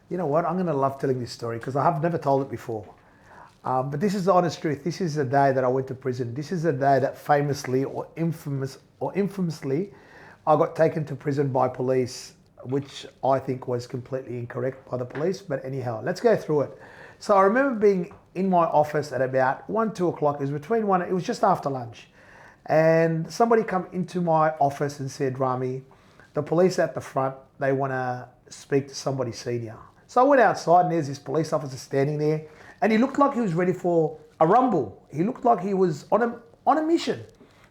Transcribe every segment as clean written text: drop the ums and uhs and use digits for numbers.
You know what? I'm going to love telling this story because I have never told it before. But this is the honest truth. This is the day that I went to prison. This is the day that famously or infamously, I got taken to prison by police, which I think was completely incorrect by the police. But anyhow, let's go through it. So I remember being in my office at about 1, 2 o'clock. It was between 1, it was just after lunch. And somebody come into my office and said, Rami, the police at the front, they want to speak to somebody senior. So I went outside and there's this police officer standing there and he looked like he was ready for a rumble. He looked like he was on a mission.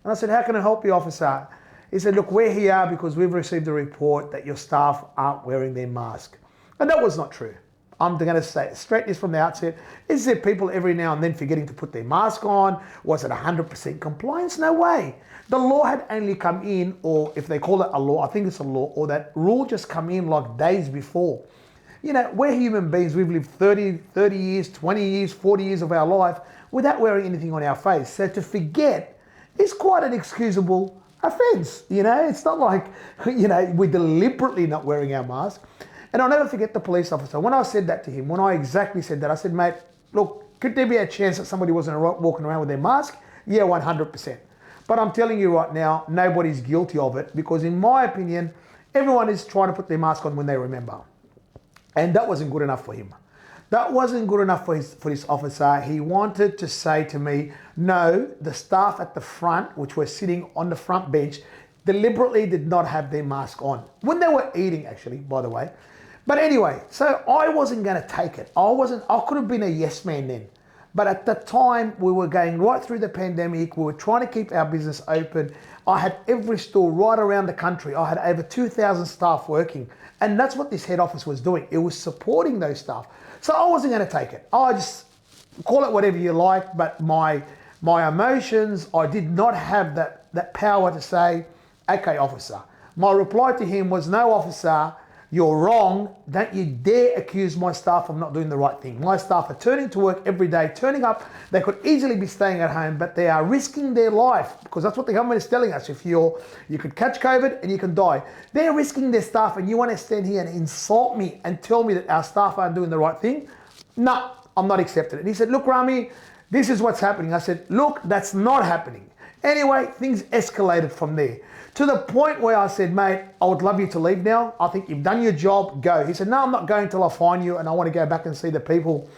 And I said, how can I help you, officer? He said, look, we're here because we've received a report that your staff aren't wearing their mask. And that was not true. I'm going to say straight this from the outset. Is there people every now and then forgetting to put their mask on? Was it 100% compliance? No way. The law had only come in, or if they call it a law, I think it's a law, or that rule just come in like days before. You know, we're human beings. We've lived 30 years, 20 years, 40 years of our life without wearing anything on our face. So to forget is quite an excusable offense. You know, it's not like, you know, we're deliberately not wearing our mask. And I'll never forget the police officer. When I said that to him, when I exactly said that, I said, mate, look, could there be a chance that somebody wasn't walking around with their mask? Yeah, 100%. But I'm telling you right now, nobody's guilty of it because in my opinion, everyone is trying to put their mask on when they remember. And that wasn't good enough for him. That wasn't good enough for this officer. He wanted to say to me, no, the staff at the front, which were sitting on the front bench, deliberately did not have their mask on. When they were eating, actually, by the way. But anyway, so I wasn't going to take it. I could have been a yes man then. But at the time, we were going right through the pandemic. We were trying to keep our business open. I had every store right around the country. I had over 2,000 staff working. And that's what this head office was doing. It was supporting those staff. So I wasn't going to take it. I just call it whatever you like. But my emotions, I did not have that power to say, okay, officer. My reply to him was, no, officer, you're wrong. Don't you dare accuse my staff of not doing the right thing. My staff are turning to work every day, turning up. They could easily be staying at home, but they are risking their life because that's what the government is telling us. If you could catch COVID and you can die. They're risking their staff and you want to stand here and insult me and tell me that our staff aren't doing the right thing? No, I'm not accepting it. And he said, look, Rami, this is what's happening. I said, look, that's not happening. Anyway, things escalated from there. To the point where I said, mate, I would love you to leave now. I think you've done your job, go. He said, no, I'm not going till I find you and I want to go back and see the people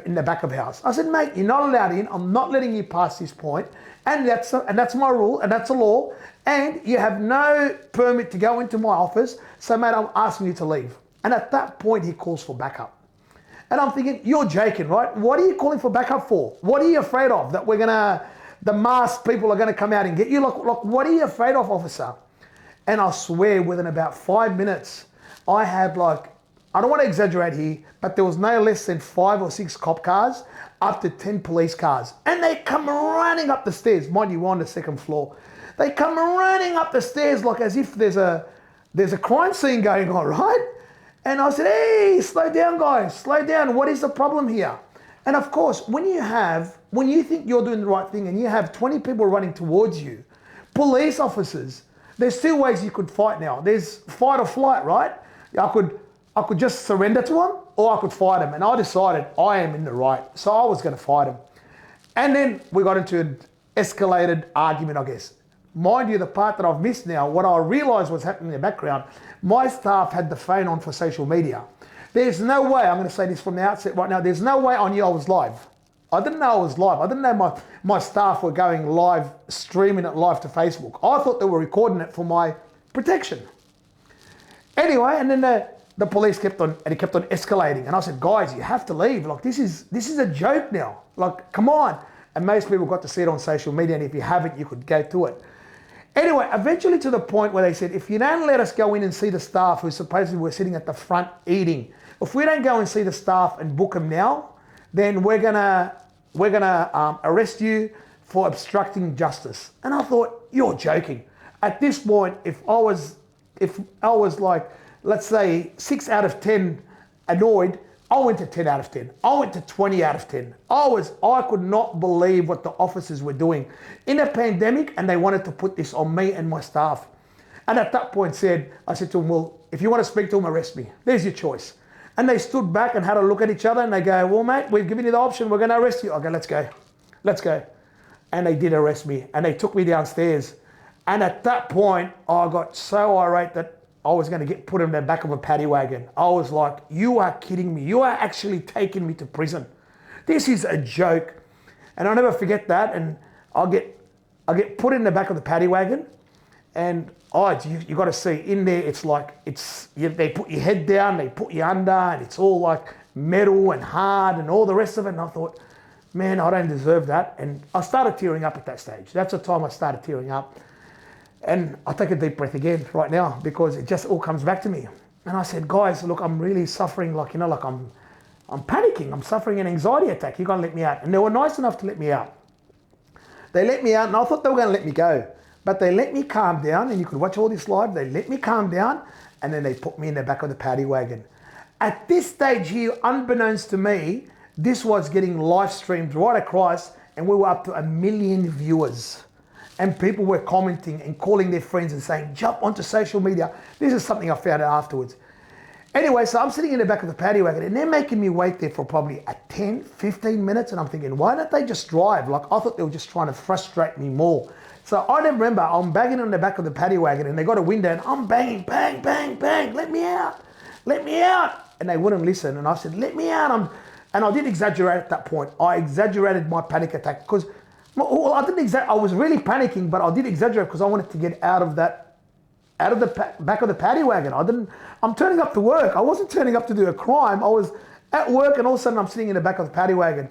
in the back of the house. I said, mate, you're not allowed in. I'm not letting you pass this point. And that's my rule and that's a law. And you have no permit to go into my office. So, mate, I'm asking you to leave. And at that point, he calls for backup. And I'm thinking, you're joking, right? What are you calling for backup for? What are you afraid of? That the masked people are going to come out and get you? Like, what are you afraid of, officer? And I swear within about 5 minutes, I had I don't want to exaggerate here, but there was no less than 5 or 6 cop cars, up to 10 police cars. And they come running up the stairs. Mind you, we're on the 2nd floor. They come running up the stairs like as if there's a crime scene going on, right? And I said, hey, slow down, guys, slow down. What is the problem here? And of course, when you think you're doing the right thing and you have 20 people running towards you, police officers, there's 2 ways you could fight now. There's fight or flight, right? I could just surrender to them or I could fight them. And I decided I am in the right. So I was going to fight them. And then we got into an escalated argument, I guess. Mind you, the part that I've missed now, what I realized was happening in the background, my staff had the phone on for social media. There's no way, I'm going to say this from the outset right now, there's no way I knew I was live. I didn't know I was live. I didn't know my staff were going live, streaming it live to Facebook. I thought they were recording it for my protection. Anyway, and then the police kept on escalating. And I said, guys, you have to leave. Like, this is a joke now. Like, come on. And most people got to see it on social media. And if you haven't, you could go to it. Anyway, eventually to the point where they said, if you don't let us go in and see the staff who supposedly were sitting at the front eating, if we don't go and see the staff and book them now, then we're gonna arrest you for obstructing justice. And I thought, you're joking. At this point, if I was like, let's say 6 out of 10 annoyed, I went to 10 out of 10. I went to 20 out of 10. I could not believe what the officers were doing in a pandemic, and they wanted to put this on me and my staff. And at that point I said to them, well, if you want to speak to them, arrest me. There's your choice. And they stood back and had a look at each other and they go, well, mate, we've given you the option. We're going to arrest you. I go, let's go. Let's go. And they did arrest me and they took me downstairs. And at that point, I got so irate that I was going to get put in the back of a paddy wagon. I was like, you are kidding me. You are actually taking me to prison. This is a joke. And I'll never forget that. And I'll get put in the back of the paddy wagon. And you got to see in there, it's like, they put your head down, they put you under, and it's all like metal and hard and all the rest of it. And I thought, man, I don't deserve that. And I started tearing up at that stage. That's the time I started tearing up. And I take a deep breath again right now because it just all comes back to me. And I said, guys, look, I'm really suffering, like I'm panicking. I'm suffering an anxiety attack. You're going to let me out. And they were nice enough to let me out. They let me out and I thought they were going to let me go. But they let me calm down, and you could watch all this live. They let me calm down, and then they put me in the back of the paddy wagon. At this stage here, unbeknownst to me, this was getting live streamed right across, and we were up to 1 million viewers. And people were commenting and calling their friends and saying, jump onto social media. This is something I found out afterwards. Anyway, so I'm sitting in the back of the paddy wagon, and they're making me wait there for probably 10, 15 minutes, and I'm thinking, why don't they just drive? Like, I thought they were just trying to frustrate me more. So I remember I'm banging on the back of the paddy wagon and they got a window and I'm banging, bang, bang, bang, let me out, let me out. And they wouldn't listen. And I said, let me out. And I did exaggerate at that point. I exaggerated my panic attack because, well, I was really panicking, but I did exaggerate because I wanted to get out of the back of the paddy wagon. I'm turning up to work. I wasn't turning up to do a crime. I was at work and all of a sudden I'm sitting in the back of the paddy wagon.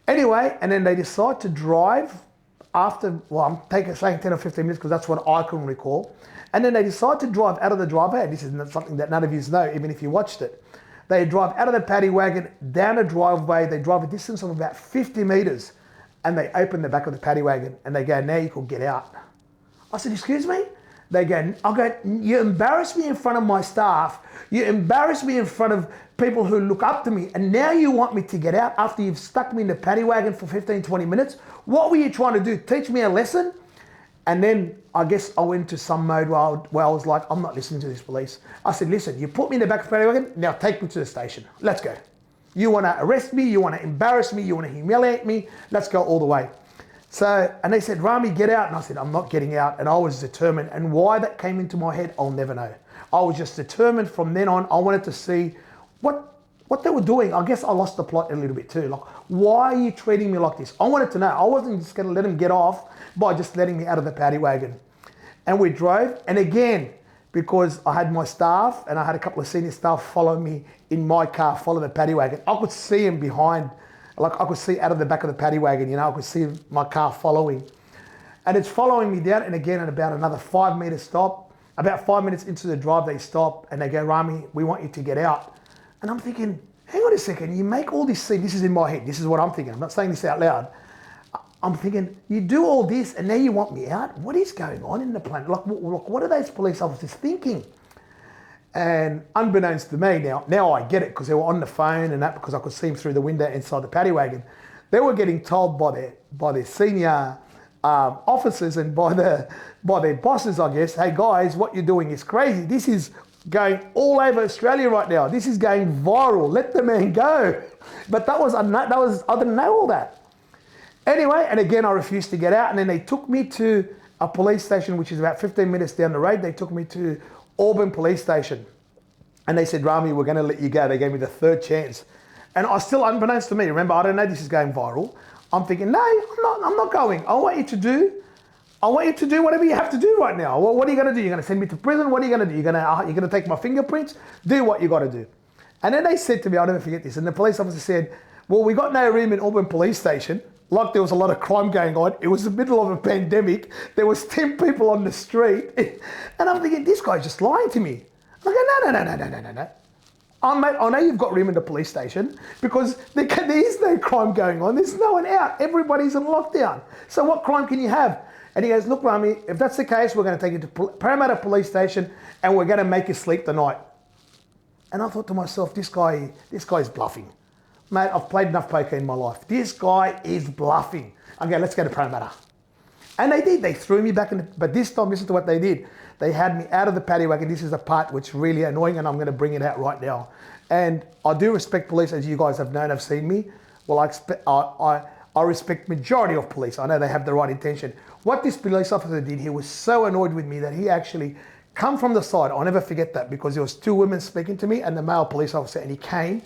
Anyway, and then they decide to drive after, well, I'm saying 10 or 15 minutes because that's what I can recall. And then they decide to drive out of the driveway. And this is something that none of you know, even if you watched it. They drive out of the paddy wagon, down a driveway. They drive a distance of about 50 meters and they open the back of the paddy wagon and they go, now you can get out. I said, excuse me? They go, you embarrass me in front of my staff. You embarrass me in front of people who look up to me. And now you want me to get out after you've stuck me in the paddy wagon for 15, 20 minutes. What were you trying to do? Teach me a lesson? And then I guess I went to some mode where I was like, I'm not listening to this police. I said, listen, you put me in the back of the paddy wagon. Now take me to the station. Let's go. You want to arrest me? You want to embarrass me? You want to humiliate me? Let's go all the way. So, and they said, Rami, get out. And I said, I'm not getting out. And I was determined. And why that came into my head, I'll never know. I was just determined from then on. I wanted to see what they were doing. I guess I lost the plot a little bit too. Like, why are you treating me like this? I wanted to know. I wasn't just going to let them get off by just letting me out of the paddy wagon. And we drove. And again, because I had my staff and I had a couple of senior staff follow me in my car, follow the paddy wagon, I could see them behind. Like I could see out of the back of the paddy wagon, I could see my car following. And it's following me down, and again at about another 5 meter stop, about 5 minutes into the drive, they stop and they go, Rami, we want you to get out. And I'm thinking, hang on a second, you make all this scene, this is in my head, this is what I'm thinking, I'm not saying this out loud. I'm thinking, you do all this and now you want me out? What is going on in the planet? Like what are those police officers thinking? And unbeknownst to me, now I get it because they were on the phone and that because I could see them through the window inside the paddy wagon. They were getting told by their senior officers and by their bosses, I guess, hey guys, what you're doing is crazy. This is going all over Australia right now. This is going viral. Let the man go. But I didn't know all that. Anyway, and again, I refused to get out. And then they took me to a police station, which is about 15 minutes down the road. They took me to Auburn police station. And they said, Rami, we're going to let you go. They gave me the third chance. And I still, unbeknownst to me, remember, I don't know this is going viral. I'm thinking, no, I'm not going. I want you to do whatever you have to do right now. Well, what are you going to do? You're going to send me to prison? What are you going to do? You're going to take my fingerprints? Do what you got to do. And then they said to me, I'll never forget this. And the police officer said, well, we got no room in Auburn police station. Like there was a lot of crime going on. It was the middle of a pandemic. There was 10 people on the street. And I'm thinking, this guy's just lying to me. I go, no. Mate, I know you've got room in the police station because there is no crime going on. There's no one out. Everybody's in lockdown. So what crime can you have? And he goes, look, Rami, if that's the case, we're going to take you to Parramatta police station and we're going to make you sleep the night. And I thought to myself, this guy's bluffing. Mate, I've played enough poker in my life. This guy is bluffing. Okay, let's go to Parramatta. And they did. They threw me back in but this time, listen to what they did. They had me out of the paddy wagon. This is the part which is really annoying and I'm going to bring it out right now. And I do respect police, as you guys have known, have seen me. Well, I respect majority of police. I know they have the right intention. What this police officer did, he was so annoyed with me that he actually come from the side. I'll never forget that, because there was two women speaking to me and the male police officer, and he came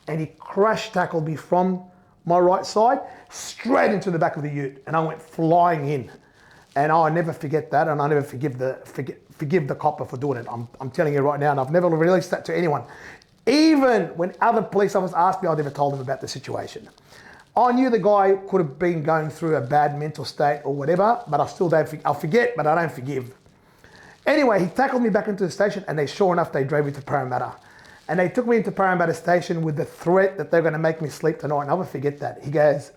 and he crash tackled me from my right side straight into the back of the ute, and I went flying in. And I'll never forget that, and I never forgive the copper for doing it. I'm telling you right now, and I've never released that to anyone. Even when other police officers asked me, I never told them about the situation. I knew the guy could have been going through a bad mental state or whatever, but I still don't, I'll forget, but I don't forgive. Anyway, he tackled me back into the station, and sure enough, they drove me to Parramatta. And they took me into Parramatta station with the threat that they're going to make me sleep tonight. And I'll never forget that. He goes,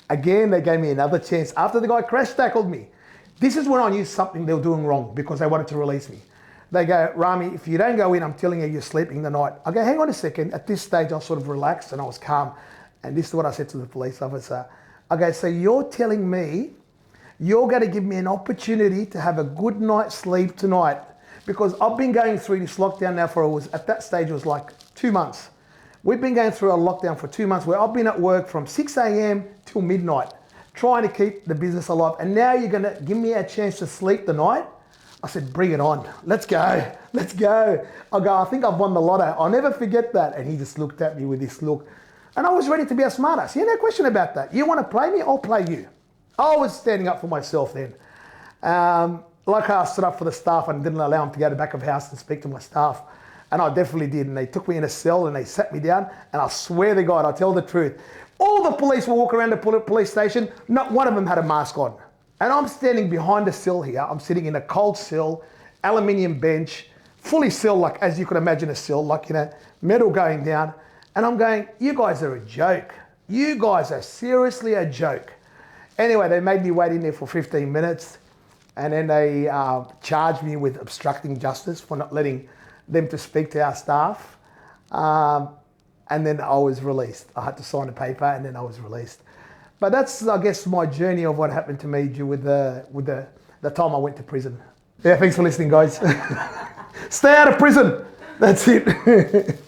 again, they gave me another chance after the guy crash tackled me. This is when I knew something they were doing wrong, because they wanted to release me. They go, Rami, if you don't go in, I'm telling you, you're sleeping the night. I go, hang on a second. At this stage, I sort of relaxed and I was calm. And this is what I said to the police officer. I go, so you're telling me you're going to give me an opportunity to have a good night's sleep tonight? Because I've been going through this lockdown now at that stage, it was like 2 months. We've been going through a lockdown for 2 months where I've been at work from 6 a.m. till midnight, trying to keep the business alive. And now you're going to give me a chance to sleep the night? I said, bring it on. Let's go. Let's go. I go, I think I've won the lotto. I'll never forget that. And he just looked at me with this look. And I was ready to be a smartass. Yeah, no question about that. You want to play me? I'll play you. I was standing up for myself then. Like how I stood up for the staff and didn't allow them to go to the back of the house and speak to my staff. And I definitely did. And they took me in a cell and they sat me down. And I swear to God, I tell the truth. All the police will walk around the police station. Not one of them had a mask on. And I'm standing behind a cell here. I'm sitting in a cold cell, aluminium bench, fully sealed, like as you could imagine a cell, like, metal going down. And I'm going, you guys are a joke. You guys are seriously a joke. Anyway, they made me wait in there for 15 minutes. And then they charged me with obstructing justice for not letting them to speak to our staff. And then I was released. I had to sign a paper and then I was released. But that's, I guess, my journey of what happened to me with the time I went to prison. Yeah, thanks for listening, guys. Stay out of prison. That's it.